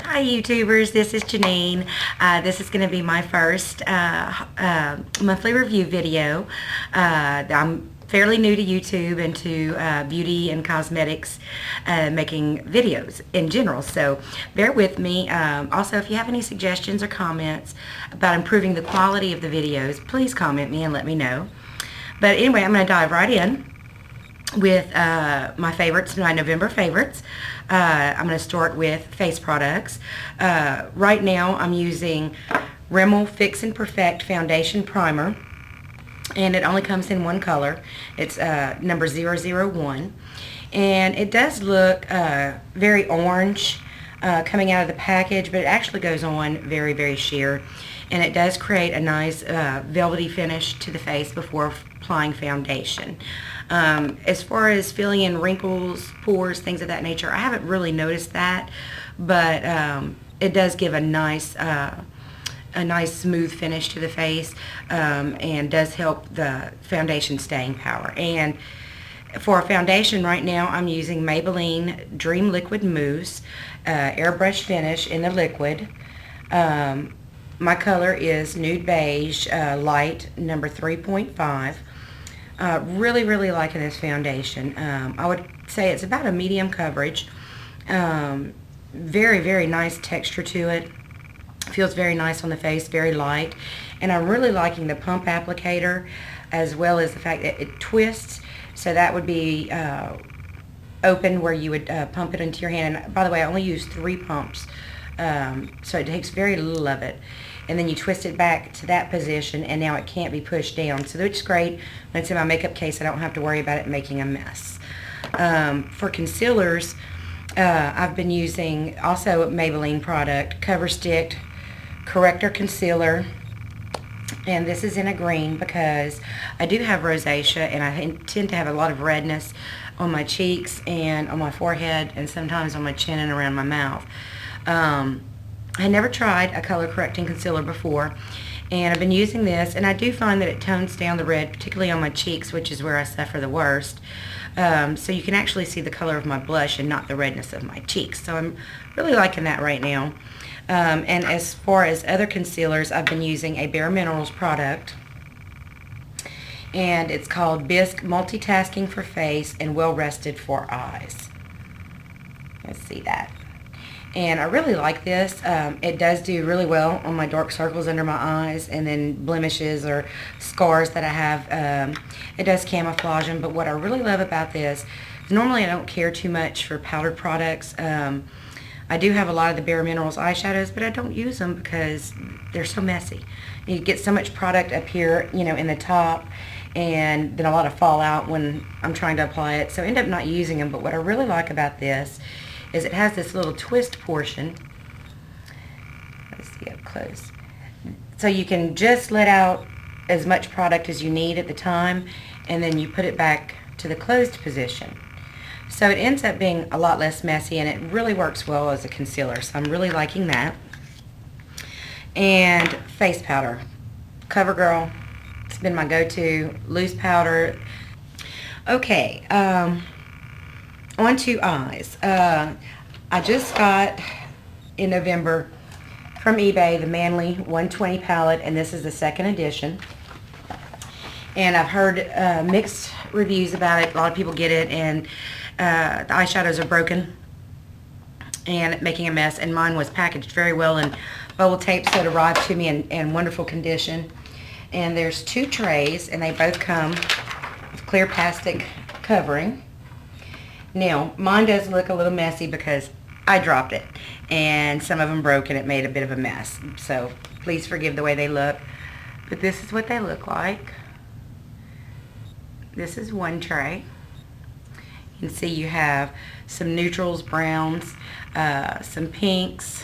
Hi YouTubers, this is Janine. This is going to be my first monthly review video. I'm fairly new to YouTube and to beauty and cosmetics, making videos in general, so bear with me. Also, if you have any suggestions or comments about improving the quality of the videos, please comment me and let me know. But anyway, I'm going to dive right in with my favorites, my November favorites. I'm going to start with face products. Right now I'm using Rimmel Fix and Perfect Foundation Primer, and it only comes in one color. It's number 001, and it does look very orange coming out of the package, but it actually goes on very, very sheer, and it does create a nice velvety finish to the face before applying foundation. As far as filling in wrinkles, pores, things of that nature, I haven't really noticed that, but it does give a nice smooth finish to the face, and does help the foundation staying power. And for a foundation right now, I'm using Maybelline Dream Liquid Mousse, airbrush finish in the liquid. My color is Nude Beige, light, number 3.5. Really liking this foundation. I would say it's about a medium coverage. Very nice texture to it. Feels very nice on the face, very light. And I'm really liking the pump applicator, as well as the fact that it twists. So that would be open where you would pump it into your hand. And by the way, I only use 3 pumps. So it takes very little of it. And then you twist it back to that position, and now it can't be pushed down. So it's great when it's in my makeup case. I don't have to worry about it making a mess. For concealers, I've been using also a Maybelline product, Cover Stick Corrector Concealer. And this is in a green because I do have rosacea, and I tend to have a lot of redness on my cheeks and on my forehead, and sometimes on my chin and around my mouth. I never tried a color correcting concealer before, and I've been using this, and I do find that it tones down the red, particularly on my cheeks, which is where I suffer the worst. So you can actually see the color of my blush and not the redness of my cheeks. So I'm really liking that right now. And as far as other concealers, I've been using a Bare Minerals product, and it's called Bisque Multitasking for Face and Well Rested for Eyes. Let's see that. And I really like this. It does do really well on my dark circles under my eyes, and then blemishes or scars that I have. It does camouflage them, but what I really love about this is normally I don't care too much for powdered products. I do have a lot of the Bare Minerals eyeshadows, but I don't use them because they're so messy. You get so much product up here, you know, in the top, and then a lot of fallout when I'm trying to apply it, so I end up not using them. But what I really like about this is it has this little twist portion. Let's see up close. So you can just let out as much product as you need at the time, and then you put it back to the closed position. So it ends up being a lot less messy, and it really works well as a concealer. So I'm really liking that. And face powder. CoverGirl. It's been my go-to. Loose powder. Okay. On to eyes. I just got in November from eBay the Manly 120 palette, and this is the second edition. And I've heard mixed reviews about it. A lot of people get it, and the eyeshadows are broken and making a mess. And mine was packaged very well in bubble tape, so it arrived to me in wonderful condition. And there's 2 trays, and they both come with clear plastic covering. Now, mine does look a little messy because I dropped it, and some of them broke, and it made a bit of a mess. So please forgive the way they look. But this is what they look like. This is one tray. You can see you have some neutrals, browns, some pinks.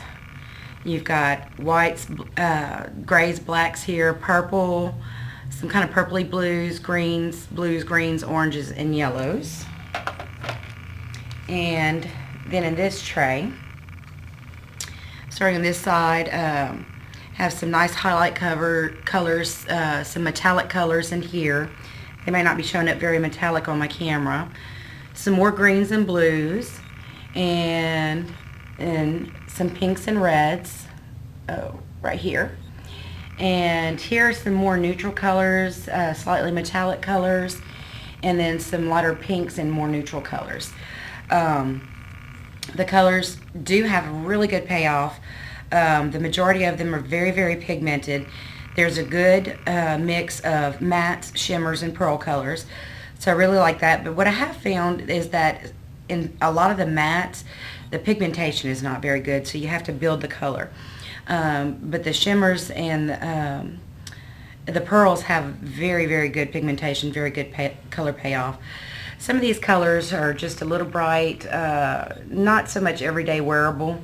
You've got whites, grays, blacks here, purple, some kind of purpley blues, greens, oranges, and yellows. And then in this tray, starting on this side, have some nice highlight colors, some metallic colors in here. They may not be showing up very metallic on my camera. Some more greens and blues, and and some pinks and reds, right here. And here are some more neutral colors, slightly metallic colors, and then some lighter pinks and more neutral colors. The colors do have really good payoff. The majority of them are very, very pigmented. There's a good mix of mattes, shimmers, and pearl colors. So I really like that. But what I have found is that in a lot of the mattes, the pigmentation is not very good, so you have to build the color. But the shimmers and the pearls have very, very good pigmentation, very good color payoff. Some of these colors are just a little bright, not so much everyday wearable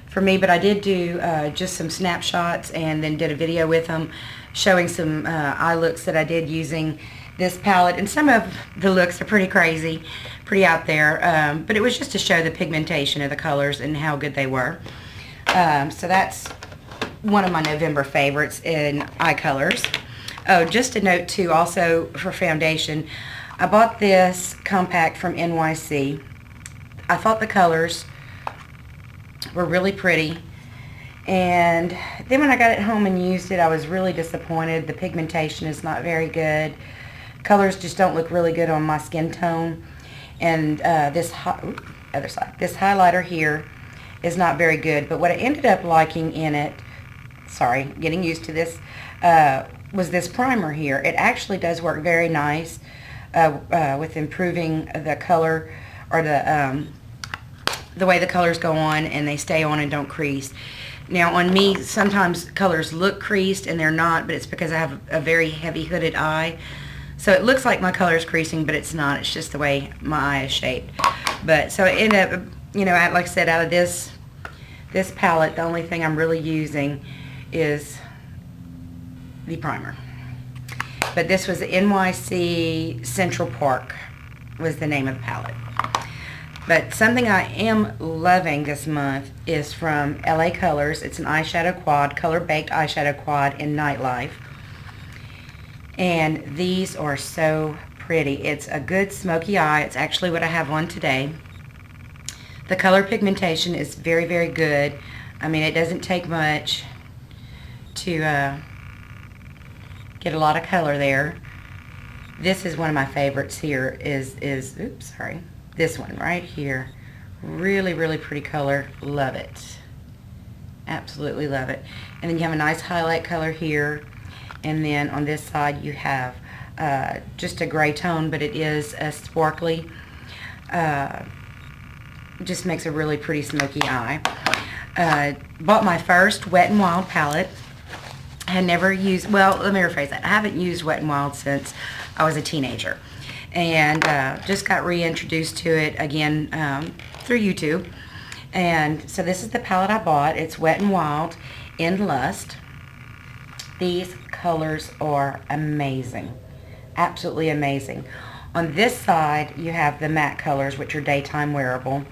for me, but I did do just some snapshots and then did a video with them showing some eye looks that I did using this palette, and some of the looks are pretty crazy, pretty out there, but it was just to show the pigmentation of the colors and how good they were. So that's one of my November favorites in eye colors. Oh, just a note too, also for foundation, I bought this compact from NYC. I thought the colors were really pretty, and then when I got it home and used it, I was really disappointed. The pigmentation is not very good. Colors just don't look really good on my skin tone, and this highlighter here is not very good. But what I ended up liking in it, sorry, getting used to this, was this primer here. It actually does work very nice with improving the color, or the way the colors go on, and they stay on and don't crease. Now on me, sometimes colors look creased and they're not, but it's because I have a very heavy hooded eye. So it looks like my color is creasing, but it's not. It's just the way my eye is shaped. But so it ended up, you know, like I said, out of this palette, the only thing I'm really using is the primer. But this was the NYC Central Park was the name of the palette. But something I am loving this month is from LA Colors. It's an eyeshadow quad, color baked eyeshadow quad in Nightlife. And these are so pretty. It's a good smoky eye. It's actually what I have on today. The color pigmentation is very, very good. I mean, it doesn't take much to get a lot of color there. This is one of my favorites here oops, sorry. This one right here. Really, really pretty color. Love it. Absolutely love it. And then you have a nice highlight color here. And then on this side you have just a gray tone, but it is a sparkly. Just makes a really pretty smoky eye. Bought my first Wet n Wild palette. I had never used, well, let me rephrase that. I haven't used Wet n Wild since I was a teenager. And just got reintroduced to it again through YouTube. And so this is the palette I bought. It's Wet n Wild in Lust. These colors are amazing. Absolutely amazing. On this side, you have the matte colors, which are daytime wearable.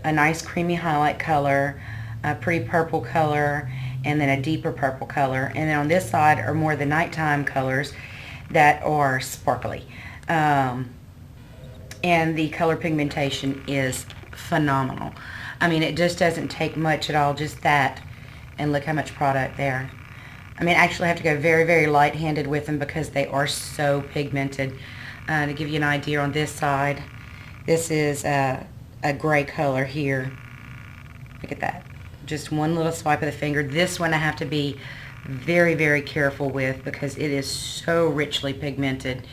A nice creamy highlight color, a pretty purple color, and then a deeper purple color. And then on this side are more the nighttime colors that are sparkly. And the color pigmentation is phenomenal. I mean, it just doesn't take much at all, just that. And look how much product there. I mean, actually I have to go very, very light-handed with them because they are so pigmented. To give you an idea on this side, this is a gray color here. Look at that. Just one little swipe of the finger. This one I have to be very, very careful with because it is so richly pigmented.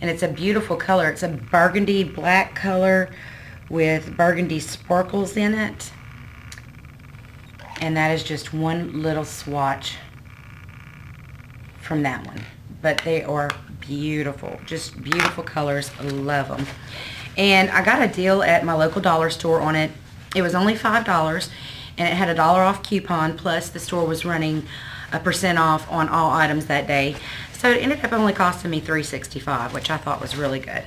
And it's a beautiful color. It's a burgundy black color with burgundy sparkles in it. And that is just one little swatch from that one. But they are beautiful. Just beautiful colors. I love them. And I got a deal at my local dollar store on it. It was only $5, and it had a $1 off coupon, plus the store was running a % off on all items that day. So it ended up only costing me $3.65, which I thought was really good.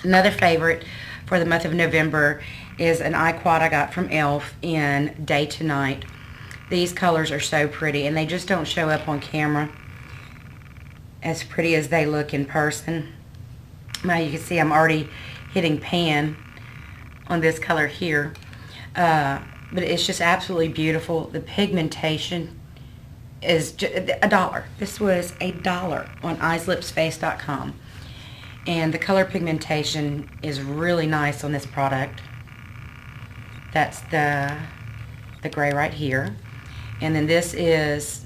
Another favorite for the month of November is an eye quad I got from e.l.f. in Day to Night. These colors are so pretty, and they just don't show up on camera as pretty as they look in person. Now you can see I'm already hitting pan on this color here. but it's just absolutely beautiful. The pigmentation is $1. This was $1 on eyeslipsface.com. And the color pigmentation is really nice on this product. That's the gray right here. And then this is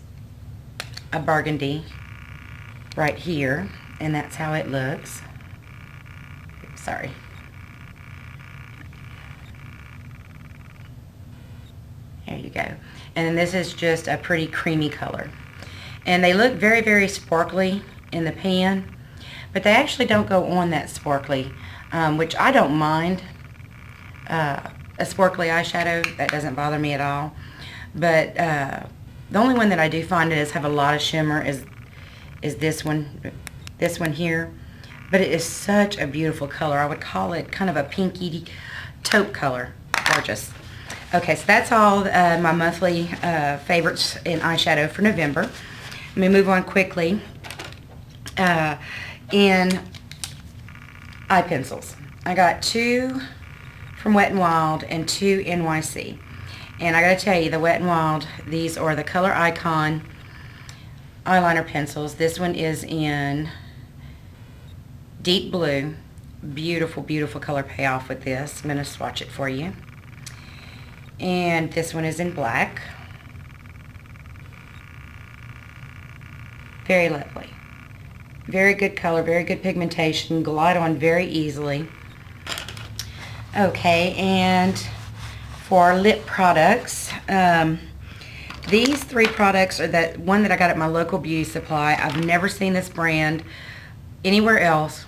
a burgundy right here. And that's how it looks. Sorry. There you go. And then this is just a pretty creamy color. And they look very, very sparkly in the pan. But they actually don't go on that sparkly, which I don't mind. A sparkly eyeshadow, that doesn't bother me at all. But the only one that I do find does have a lot of shimmer is this one here. But it is such a beautiful color. I would call it kind of a pinky taupe color. Gorgeous. Okay, so that's all my monthly favorites in eyeshadow for November. Let me move on quickly. In eye pencils, I got 2 from Wet n Wild and 2 NYC. And I gotta tell you, the Wet n Wild, these are the Color Icon eyeliner pencils. This one is in deep blue. Beautiful, beautiful color payoff with this. I'm gonna swatch it for you. And this one is in black. Very lovely. Very good color, very good pigmentation, glide on very easily. Okay, and for lip products, these 3 products are that one that I got at my local beauty supply. I've never seen this brand anywhere else,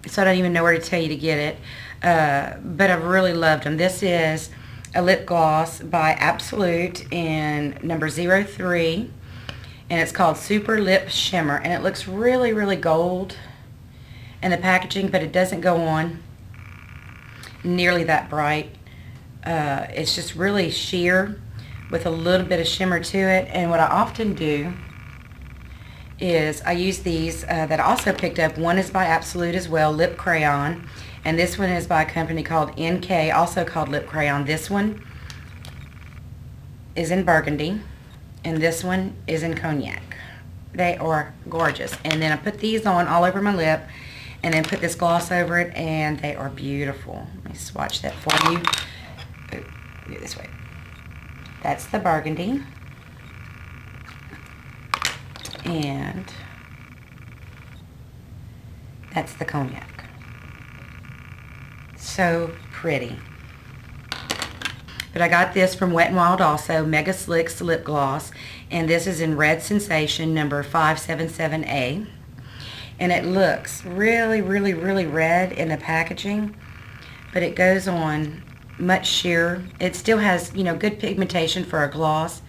so I don't even know where to tell you to get it, but I've really loved them. This is a lip gloss by Absolute in number 03. And it's called Super Lip Shimmer, and it looks really, really gold in the packaging, but it doesn't go on nearly that bright. It's just really sheer with a little bit of shimmer to it. And what I often do is I use these that I also picked up. One is by Absolute as well, Lip Crayon, and this one is by a company called NK, also called Lip Crayon. This one is in burgundy. And this one is in cognac. They are gorgeous. And then I put these on all over my lip and then put this gloss over it, and they are beautiful. Let me swatch that for you. Oh, do it this way. That's the burgundy. And that's the cognac. So pretty. But I got this from Wet n Wild also, Mega Slicks Lip Gloss. And this is in Red Sensation number 577A. And it looks really, really, really red in the packaging. But it goes on much sheer. It still has, you know, good pigmentation for a gloss.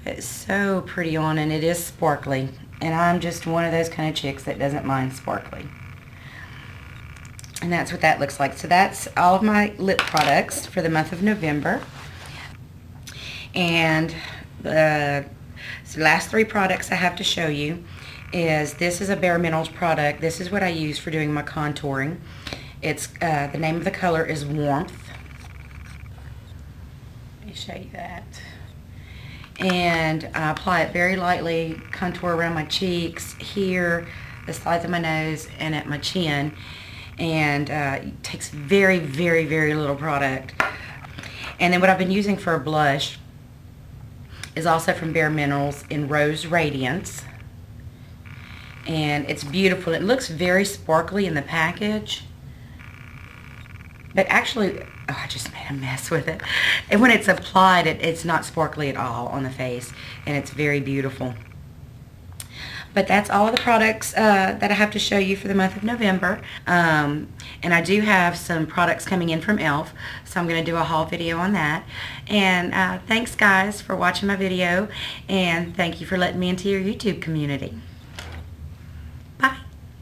It's so pretty on, and it is sparkly. And I'm just one of those kind of chicks that doesn't mind sparkly. And that's what that looks like. So that's all of my lip products for the month of November. And the last 3 products I have to show you is, this is a Bare Minerals product. This is what I use for doing my contouring. It's the name of the color is Warmth. Let me show you that. And I apply it very lightly, contour around my cheeks, here, the sides of my nose, and at my chin. And it takes very, very, very little product. And then what I've been using for a blush is also from Bare Minerals in Rose Radiance. And it's beautiful. It looks very sparkly in the package. But actually, oh, I just made a mess with it. And when it's applied, it's not sparkly at all on the face. And it's very beautiful. But that's all of the products that I have to show you for the month of November. And I do have some products coming in from e.l.f., so I'm going to do a haul video on that. And thanks, guys, for watching my video, and thank you for letting me into your YouTube community.